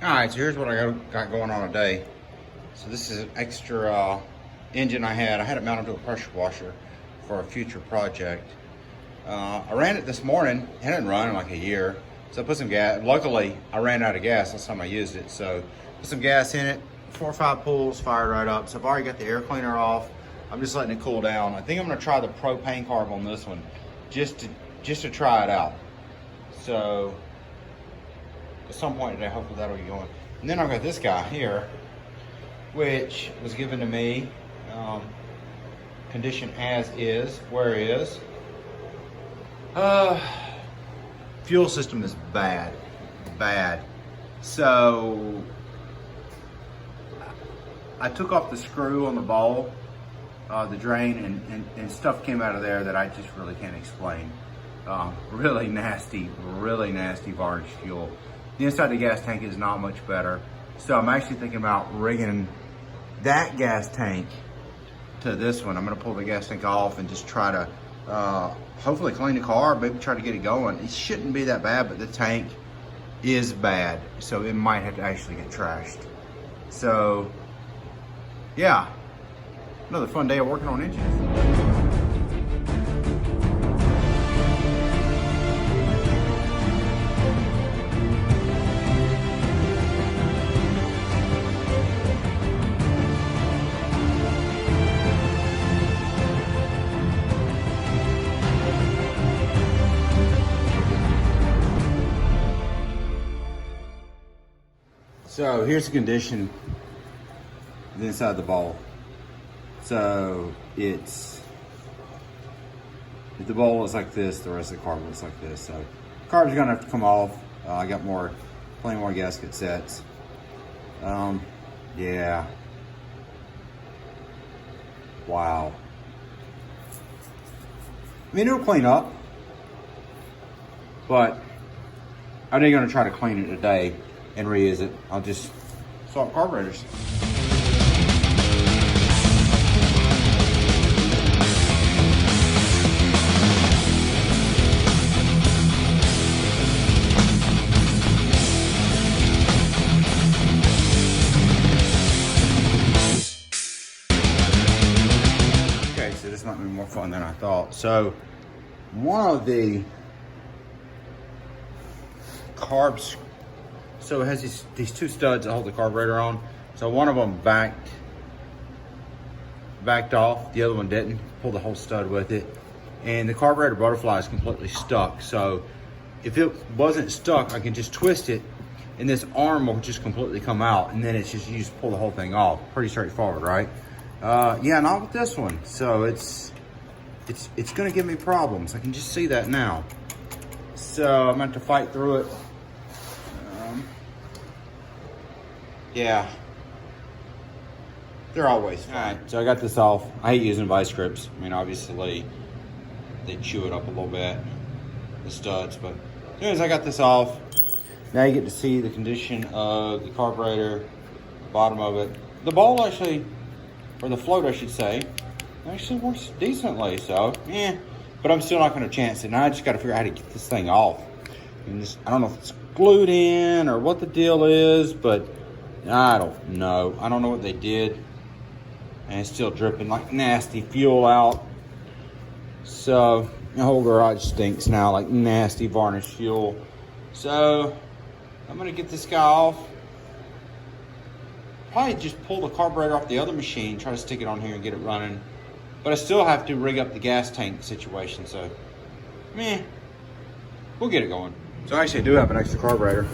Alright, so here's what I got going on today. So this is an extra engine I had. I had it mounted to a pressure washer for a future project. I ran it this morning. It hadn't run in like a year. So I put some gas. Luckily, I ran out of gas last time I used it. So put some gas in it, 4 or 5 pulls, fired right up. So I've already got the air cleaner off. I'm just letting it cool down. I think I'm gonna try the propane carb on this one just to try it out. So at some point today, hopefully that'll get going. And then I've got this guy here, which was given to me, condition as is, where is. Fuel system is bad. So I took off the screw on the bowl, the drain, and stuff came out of there that I just really can't explain. Really nasty varnished fuel. The inside of the gas tank is not much better. So I'm actually thinking about rigging that gas tank to this one. I'm gonna pull the gas tank off and just try to hopefully clean the car, maybe try to get it going. It shouldn't be that bad, but the tank is bad. So it might have to actually get trashed. So yeah, another fun day of working on engines. So here's the condition of the inside of the bowl. So if the bowl is like this, the rest of the carb looks like this. So carb's gonna have to come off. I got plenty more gasket sets. Yeah. Wow. I mean, it'll clean up, but I'm not gonna try to clean it today and reuse it. I'll just swap carburetors. Okay, so this might be more fun than I thought. So one of the carbs, so it has these 2 studs that hold the carburetor on. So one of them backed off, the other one didn't. Pull the whole stud with it. And the carburetor butterfly is completely stuck. So if it wasn't stuck, I can just twist it and this arm will just completely come out, and then it's just, you just pull the whole thing off. Pretty straightforward, right? Yeah, not with this one. So it's gonna give me problems. I can just see that now. So I'm gonna have to fight through it. Yeah, they're always fun. All right, so I got this off. I hate using vice grips. I mean, obviously, they chew it up a little bit, the studs, but as soon as I got this off, now you get to see the condition of the carburetor, the bottom of it. The bowl actually, or the float I should say, actually works decently, so, yeah. But I'm still not gonna chance it. Now I just gotta figure out how to get this thing off. And I don't know if it's glued in or what the deal is, but I don't know. I don't know what they did. And it's still dripping like nasty fuel out. So the whole garage stinks now, like nasty varnished fuel. So I'm gonna get this guy off. Probably just pull the carburetor off the other machine, try to stick it on here and get it running. But I still have to rig up the gas tank situation, so meh, we'll get it going. So actually I do have an extra carburetor.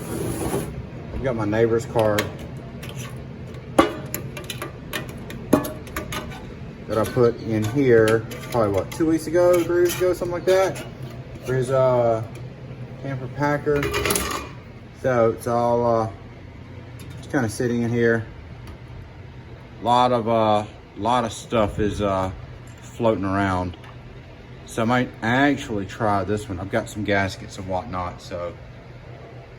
I've got my neighbor's car that I put in here probably what, 2 weeks ago, 3 weeks ago, something like that, for his camper packer. So it's all just kind of sitting in here. A lot of stuff is floating around. So I might actually try this one. I've got some gaskets and whatnot, so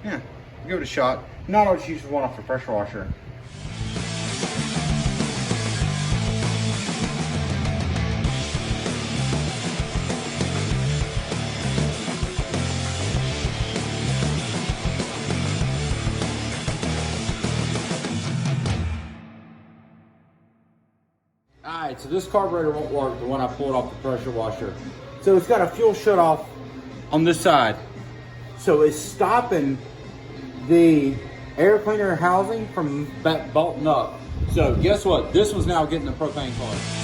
yeah, give it a shot. Not always use one off the pressure washer. right, so this carburetor won't work, the one I pulled off the pressure washer. So it's got a fuel shut off on this side. So it's stopping the air cleaner housing from bolting up. So guess what? This one's now getting the propane carb.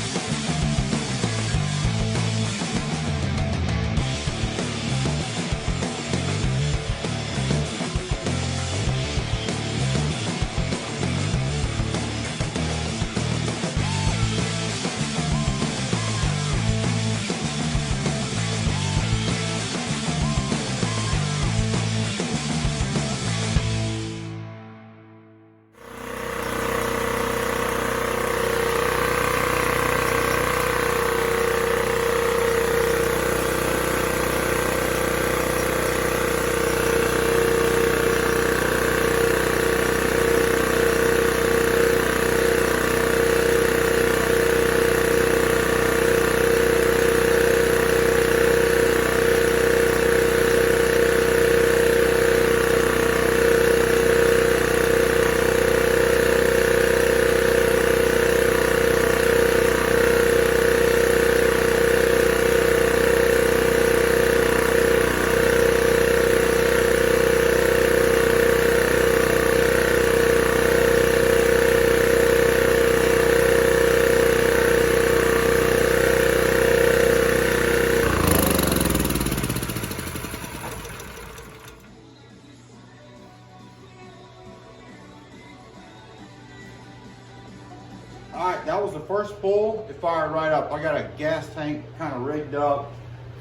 All right, that was the first pull. It fired right up. I got a gas tank kind of rigged up.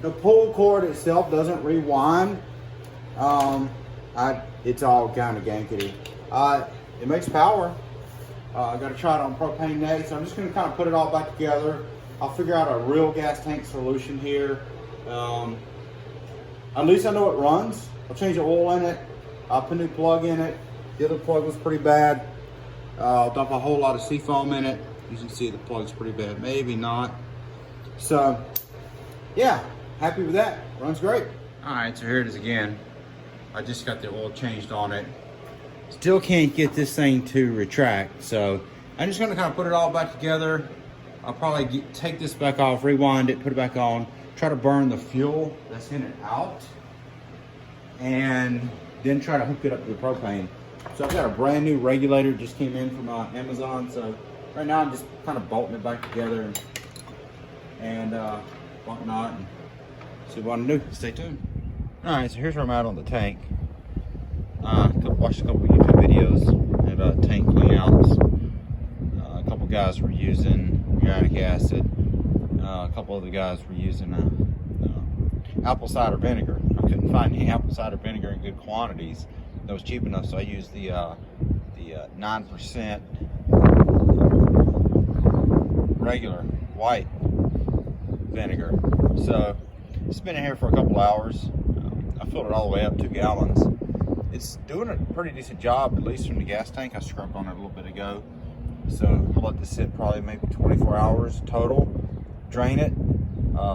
The pull cord itself doesn't rewind. It's all kind of gankety. It makes power. I got to try it on propane next. So I'm just going to kind of put it all back together. I'll figure out a real gas tank solution here. At least I know it runs. I'll change the oil in it. I'll put a new plug in it. The other plug was pretty bad. I'll dump a whole lot of seafoam in it. You can see the plug's pretty bad. Maybe not. So, yeah, happy with that. Runs great. All right, so here it is again. I just got the oil changed on it. Still can't get this thing to retract. So I'm just gonna kind of put it all back together. I'll probably take this back off, rewind it, put it back on, try to burn the fuel that's in it out, and then try to hook it up to the propane. So I've got a brand new regulator, just came in from Amazon. So right now I'm just kind of bolting it back together and whatnot, and see what I can do. Stay tuned. All right, so here's where I'm at on the tank. Watched a couple of YouTube videos about tank cleanouts. A couple guys were using uric acid. A couple other guys were using apple cider vinegar. I couldn't find any apple cider vinegar in good quantities that was cheap enough, so I used the 9% regular white vinegar. So it's been in here for a couple hours. I filled it all the way up 2 gallons. It's doing a pretty decent job, at least from the gas tank. I scrubbed on it a little bit ago. So I'll let this sit probably maybe 24 hours total. Drain it,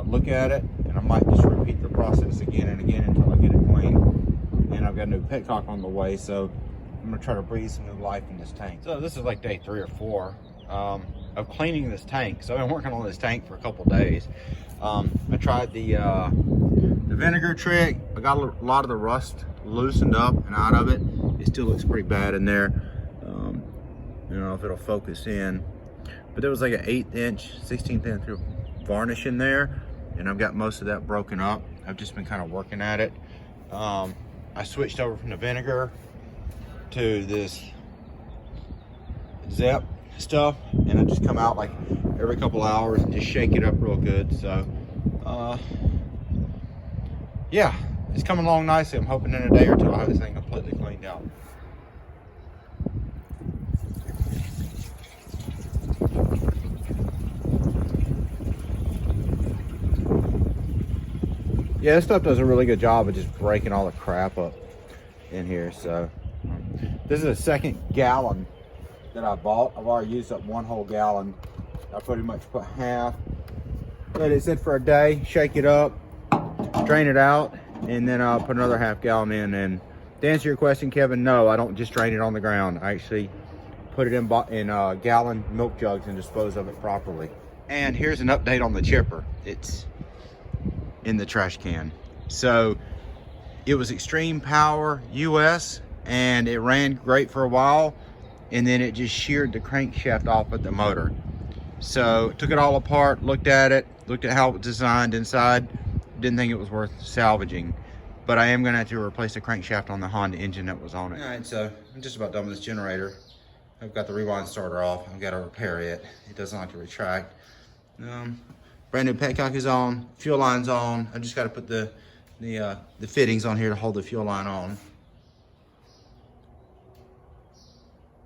look at it, and I might just repeat the process again and again until I get it clean. And I've got a new petcock on the way, so I'm gonna try to breathe some new life in this tank. So this is like day 3 or 4 of cleaning this tank. So I've been working on this tank for a couple days. I tried the vinegar trick. I got a lot of the rust loosened up and out of it. It still looks pretty bad in there. I don't know if it'll focus in, but there was like an 1/8 inch, 16th inch varnish in there, and I've got most of that broken up. I've just been kind of working at it. I switched over from the vinegar to this Zep stuff, and I just come out like every couple hours and just shake it up real good. So yeah, it's coming along nicely. I'm hoping in a day or two I'll have this thing completely cleaned out. Yeah, this stuff does a really good job of just breaking all the crap up in here. So this is the 2nd gallon that I bought. I've already used up 1 whole gallon. I pretty much put half, let it sit for a day, shake it up, drain it out, and then I'll put another ½ gallon in. And to answer your question, Kevin, no, I don't just drain it on the ground. I actually put it in gallon milk jugs and dispose of it properly. And here's an update on the chipper. It's in the trash can. So it was extreme power US and it ran great for a while, and then it just sheared the crankshaft off at the motor. So took it all apart, looked at how it was designed inside, didn't think it was worth salvaging. But I am gonna have to replace the crankshaft on the Honda engine that was on it. All right, so I'm just about done with this generator. I've got the rewind starter off. I've got to repair it. It doesn't like to retract. Brand new petcock is on, fuel line's on. I just got to put the fittings on here to hold the fuel line on.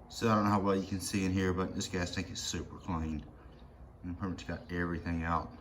So I don't know how well you can see in here, but this gas tank is super clean. And pretty much got everything out.